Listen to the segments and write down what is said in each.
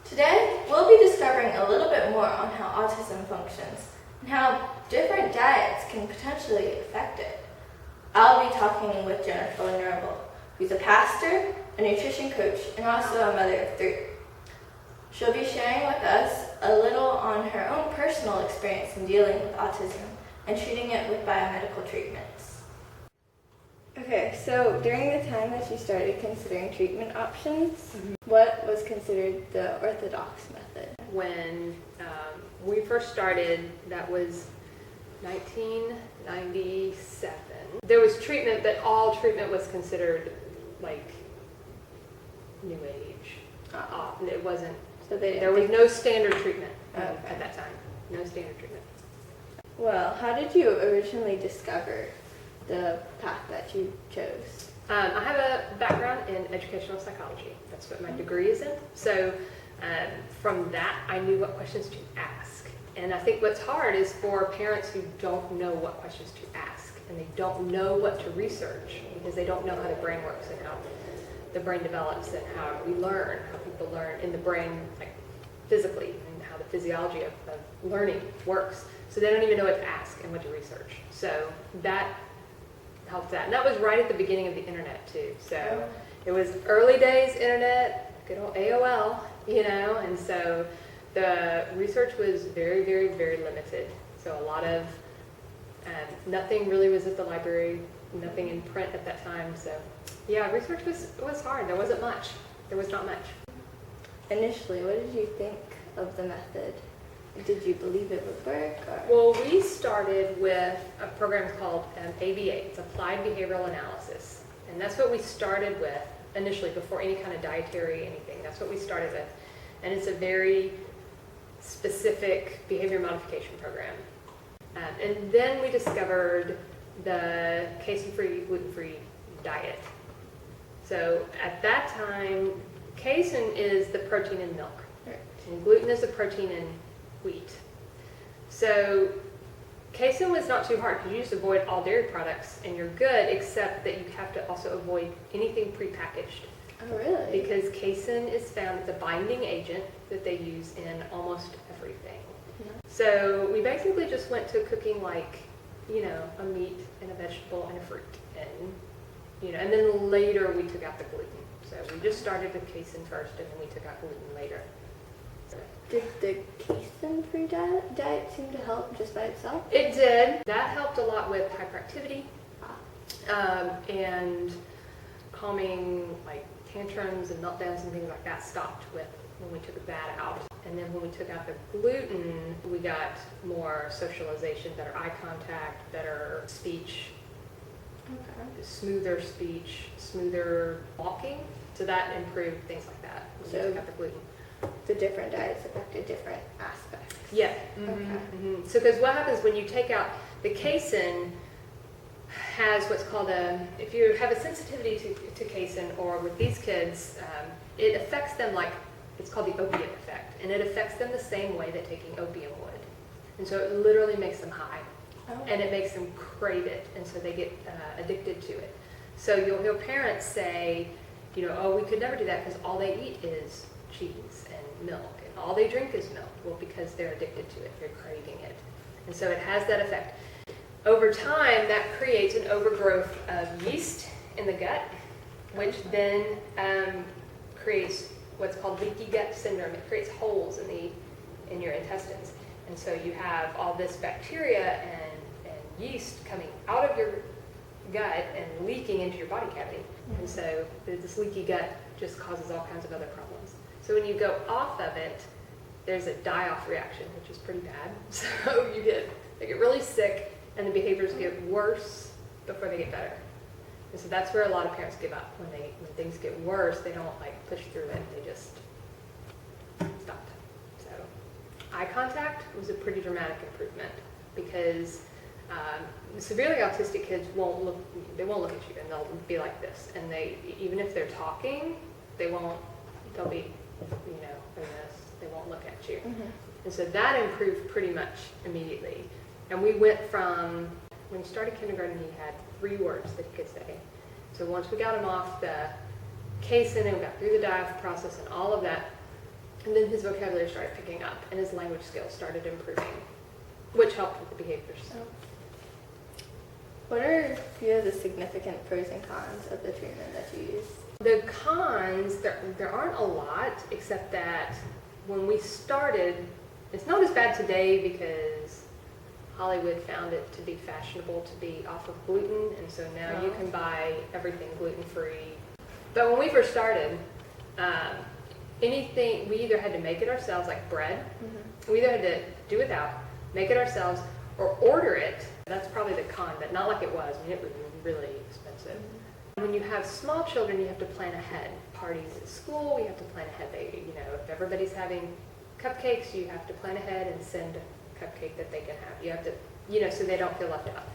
Today, we'll be discovering a little bit more on how autism functions and how different diets can potentially affect it. I'll be talking with Jennifer Nerval, who's a pastor, a nutrition coach, and also a mother of 3. She'll be sharing with us a little on her own personal experience in dealing with autism and treating it with biomedical treatments. Okay, so during the time that you started considering treatment options, what was considered the orthodox method? When we first started, that was 1997. There was treatment, but all treatment was considered like New Age. It wasn't. So there was no standard treatment at that time. No standard treatment. Well, how did you originally discover the path that you chose? I have a background in educational psychology. That's what my degree is in. So from that, I knew what questions to ask. And I think what's hard is for parents who don't know what questions to ask, and they don't know what to research because they don't know how the brain works and how the brain develops and how we learn, how people learn in the brain, like physically, and how the physiology of learning works. So they don't even know what to ask and what to research. So that helped that. And that was right at the beginning of the internet too. So it was early days internet, good old AOL, and so the research was very, very, very limited. So a lot of, nothing really was at the library, nothing in print at that time. So yeah, research was hard. There wasn't much. There was not much. Initially, what did you think of the method? Did you believe it would work? Well, we started with a program called ABA. It's Applied Behavioral Analysis. And that's what we started with initially before any kind of dietary anything. That's what we started with. And it's a very specific behavior modification program. And then we discovered the casein-free, gluten-free diet. So at that time, casein is the protein in milk. And gluten is the protein in wheat. So casein was not too hard because you just avoid all dairy products and you're good, except that you have to also avoid anything prepackaged. Oh, really? Because casein is found as a binding agent that they use in almost everything. So we basically just went to cooking like, a meat and a vegetable and a fruit. And then later we took out the gluten. So we just started with casein first and then we took out gluten later. Did the casein-free diet seem to help just by itself? It did. That helped a lot with hyperactivity and calming like tantrums and meltdowns and things like that stopped with when we took that out. And then when we took out the gluten, we got more socialization, better eye contact, better speech, smoother speech, smoother walking. So that improved things like that when we took out the gluten. The different diets affected different aspects. Yeah. So because what happens when you take out the casein has what's called if you have a sensitivity to casein, or with these kids, it affects them like, it's called the opiate effect, and it affects them the same way that taking opium would. And so it literally makes them high, and it makes them crave it, and so they get addicted to it. So you'll hear parents say, oh, we could never do that because all they eat is cheese and milk, and all they drink is milk. Well, because they're addicted to it, they're craving it. And so it has that effect. Over time, that creates an overgrowth of yeast in the gut, which then creates what's called leaky gut syndrome. It creates holes in your intestines. And so you have all this bacteria and yeast coming out of your gut and leaking into your body cavity. And so this leaky gut just causes all kinds of other problems. So when you go off of it, there's a die-off reaction, which is pretty bad. So they get really sick, and the behaviors get worse before they get better. And so that's where a lot of parents give up. When things get worse, they don't push through it. They just stop. So eye contact was a pretty dramatic improvement because severely autistic kids won't look at you, and they'll be like this. And even if they're talking, they'll be, like this. They won't look at you. And so that improved pretty much immediately. And we went from, when he started kindergarten, he had 3 words that he could say. So once we got him off the casein and we got through the die-off process and all of that, And then his vocabulary started picking up and his language skills started improving, which helped with the behaviors. So. What are a few of the significant pros and cons of the treatment that you use? The cons, there aren't a lot, except that when we started, it's not as bad today because Hollywood found it to be fashionable to be off of gluten, and so now you can buy everything gluten-free. But when we first started, anything, we either had to make it ourselves, like bread. We either had to do without, make it ourselves, or order it. That's probably the con, but not like it was. I mean, it was really expensive. When you have small children, you have to plan ahead. Parties at school, you have to plan ahead. If everybody's having cupcakes, you have to plan ahead and send a cupcake that they can have. You have to, so they don't feel left out.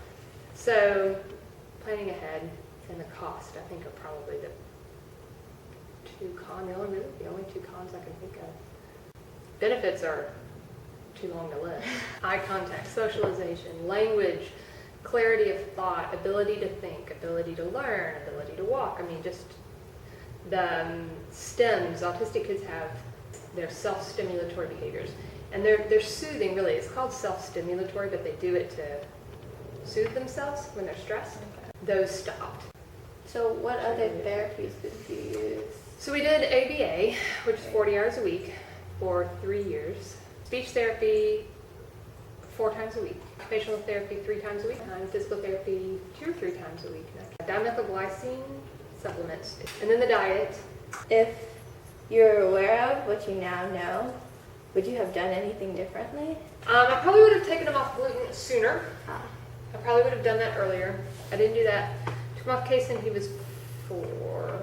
So planning ahead and the cost, I think, are probably the only two cons I can think of. Benefits are too long to list. Eye contact, socialization, language, clarity of thought, ability to think, ability to learn, ability to walk. I mean, just the STEMs, autistic kids have their self-stimulatory behaviors. And they're soothing, really. It's called self-stimulatory, but they do it to soothe themselves when they're stressed. Those stopped. So what other therapies did you use? So we did ABA, which is 40 hours a week for 3 years. Speech therapy 4 times a week. Occupational therapy 3 times a week. And physical therapy 2 or 3 times a week. Dimethylglycine supplements. And then the diet. If you're aware of what you now know, would you have done anything differently? I probably would have taken him off gluten sooner. I probably would have done that earlier. I didn't do that. Took him off casein, he was 4.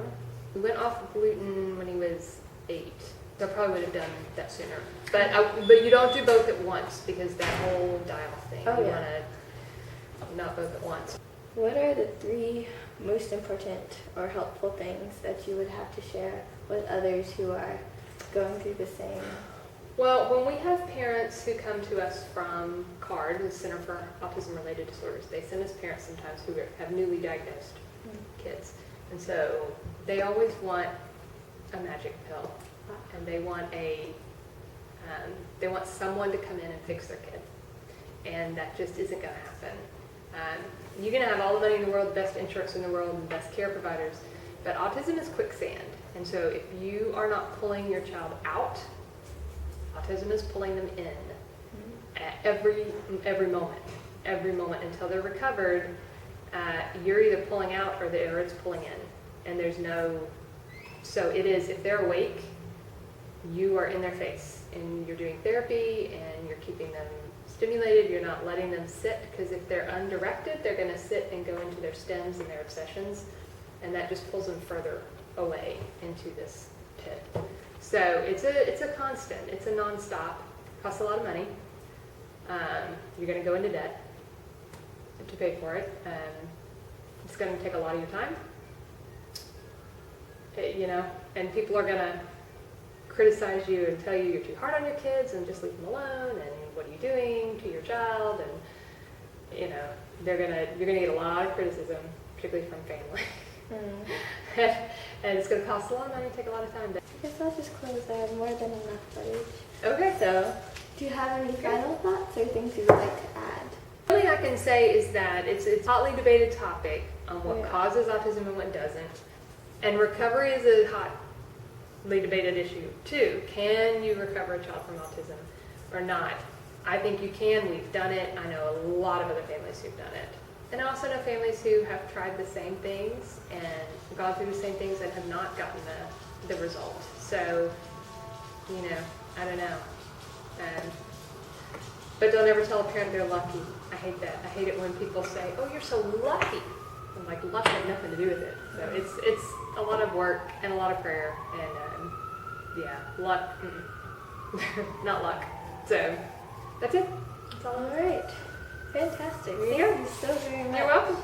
We went off gluten when he was 8. So I probably would have done that sooner. But you don't do both at once because that whole dial thing. You want to not both at once. What are the 3 most important or helpful things that you would have to share with others who are going through the same? Well, when we have parents who come to us from CARD, the Center for Autism-Related Disorders, they send us parents sometimes who have newly diagnosed kids. And so they always want a magic pill, and they want someone to come in and fix their kid. And that just isn't going to happen. You're going to have all the money in the world, the best insurance in the world, and the best care providers, but autism is quicksand. And so if you are not pulling your child out, autism is pulling them in at every moment until they're recovered. You're either pulling out or it's pulling in, and there's no. So it is, if they're awake, you are in their face, and you're doing therapy, and you're keeping them stimulated. You're not letting them sit, because if they're undirected, they're going to sit and go into their stems and their obsessions, and that just pulls them further away into this pit. So it's a constant. It's a nonstop. Costs a lot of money. You're going to go into debt to pay for it. It's going to take a lot of your time. And people are going to criticize you and tell you you're too hard on your kids and just leave them alone, and what are you doing to your child, and you're going to get a lot of criticism, particularly from family. And it's going to cost a lot of money and take a lot of time. I guess I'll just close. I have more than enough footage. Okay. So, do you have any final thoughts or things you would like to add? The only thing I can say is that it's a hotly debated topic on what causes autism and what doesn't. And recovery is a hotly debated issue too. Can you recover a child from autism or not? I think you can. We've done it. I know a lot of other families who've done it. And I also know families who have tried the same things and gone through the same things and have not gotten the result. So, I don't know. But don't ever tell a parent they're lucky. I hate that. I hate it when people say, "Oh, you're so lucky." I'm like, luck had nothing to do with it. So it's a lot of work and a lot of prayer and luck, not luck. So that's it. That's all. All right. Fantastic. There you go. Thank you so very much. You're welcome.